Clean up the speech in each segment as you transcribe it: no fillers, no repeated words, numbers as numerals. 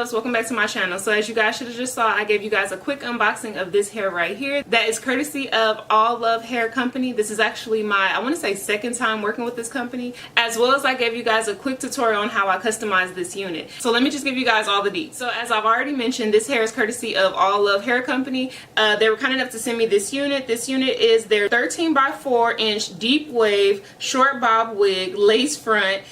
loves, welcome back to my channel. So as you guys should have just saw, I gave you guys a quick unboxing of this hair right here that is courtesy of Allove Hair Company. This is actually my, I want to say, second time working with this company, as well as I gave you guys a quick tutorial on how I customize this unit. So let me just give you guys all the deets. So as I've already mentioned, this hair is courtesy of Allove Hair Company. They were kind enough to send me this unit. This unit is their 13 by 4 inch deep wave short bob wig, lace front.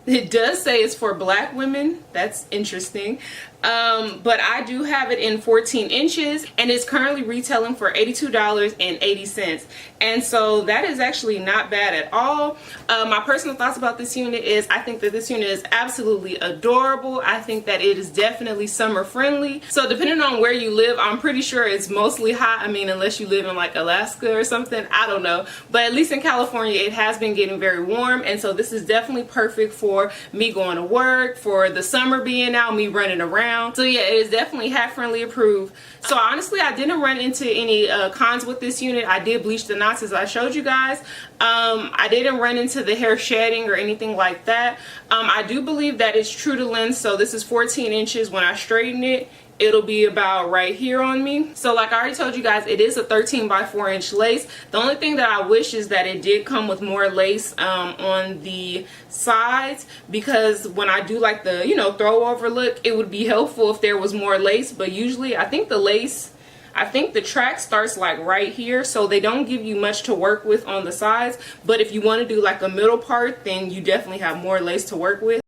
It does say it's for black women. That's interesting. But I do have it in 14 inches and it's currently retailing for $82.80. And so that is actually not bad at all. My personal thoughts about this unit is I think that this unit is absolutely adorable. I think that it is definitely summer friendly. So depending on where you live, I'm pretty sure it's mostly hot. I mean, unless you live in like Alaska or something, I don't know. But at least in California, it has been getting very warm. And so this is definitely perfect for me going to work, for the summer being out, me running around. So yeah, it is definitely hat friendly approved. So honestly, I didn't run into any cons with this unit. I did bleach the knots as I showed you guys. I didn't run into the hair shedding or anything like that. I do believe that it's true to length. So this is 14 inches. When I straighten it, it'll be about right here on me. So like I already told you guys, it is a 13 by 4 inch lace. The only thing that I wish is that it did come with more lace on the sides, because when I do like the, you know, throw over look, it would be helpful if there was more lace. But usually I think the lace, I think the track starts like right here, so they don't give you much to work with on the sides. But if you want to do like a middle part, then you definitely have more lace to work with.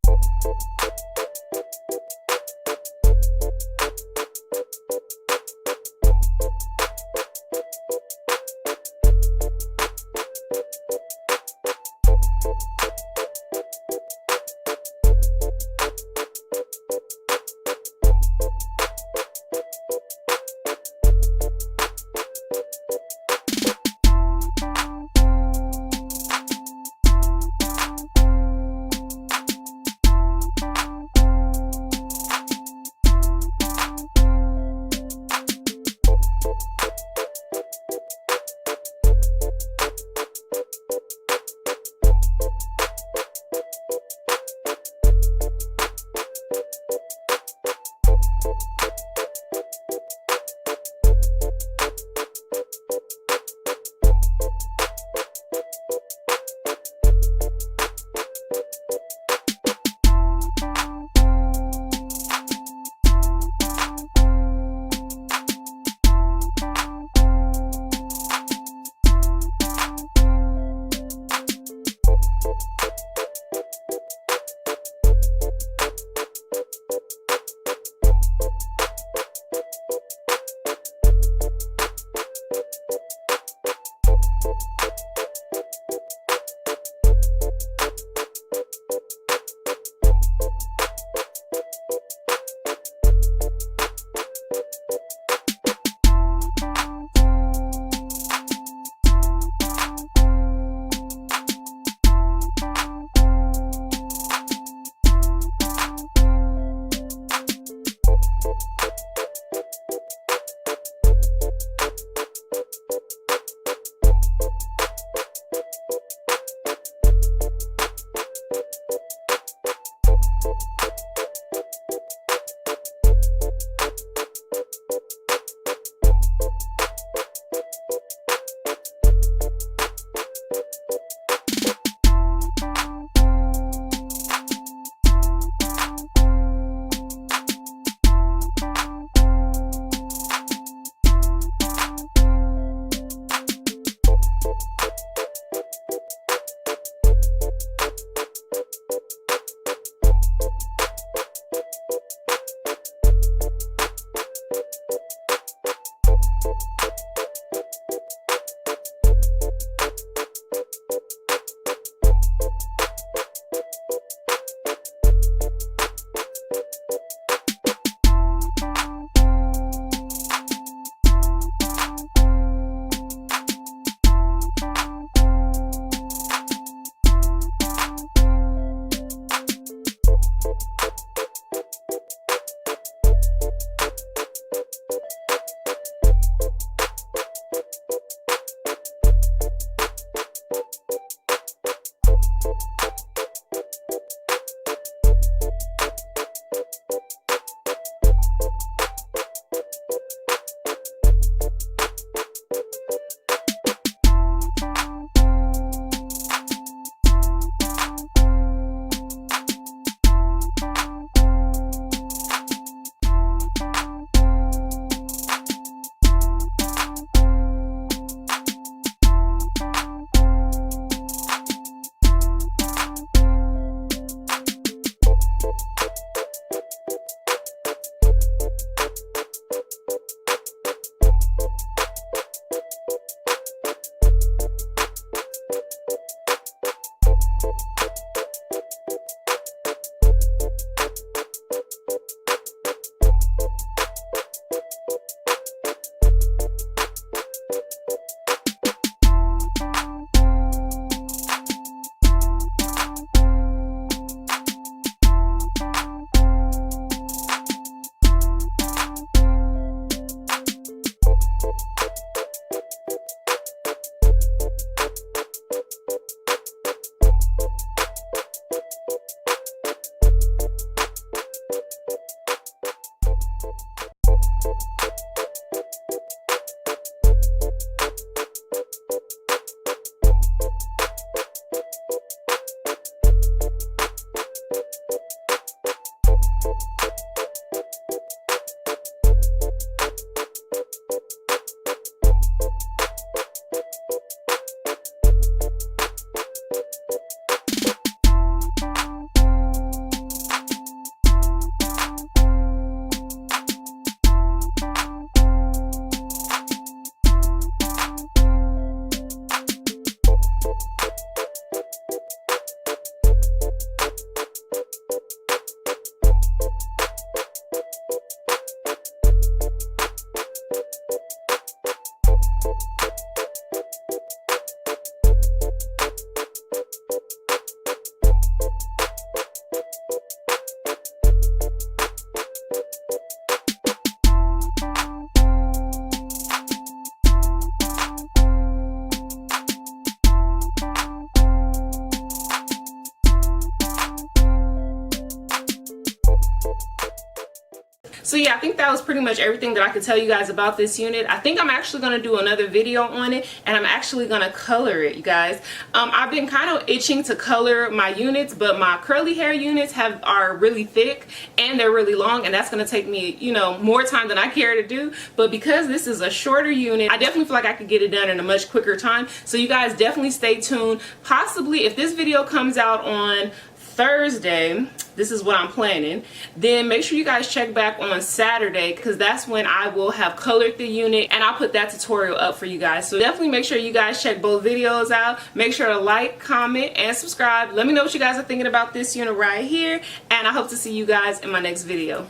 So yeah, I think that was pretty much everything that I could tell you guys about this unit. I think I'm actually going to do another video on it, and I'm actually going to color it, you guys. I've been kind of itching to color my units, but my curly hair units are really thick and they're really long, and that's going to take me, you know, more time than I care to do. But because this is a shorter unit, I definitely feel like I could get it done in a much quicker time. So you guys definitely stay tuned. Possibly if this video comes out on Thursday, this is what I'm planning, then make sure you guys check back on Saturday, because that's when I will have colored the unit and I'll put that tutorial up for you guys. So definitely make sure you guys check both videos out. Make sure to like, comment, and subscribe. Let me know what you guys are thinking about this unit right here, and I hope to see you guys in my next video.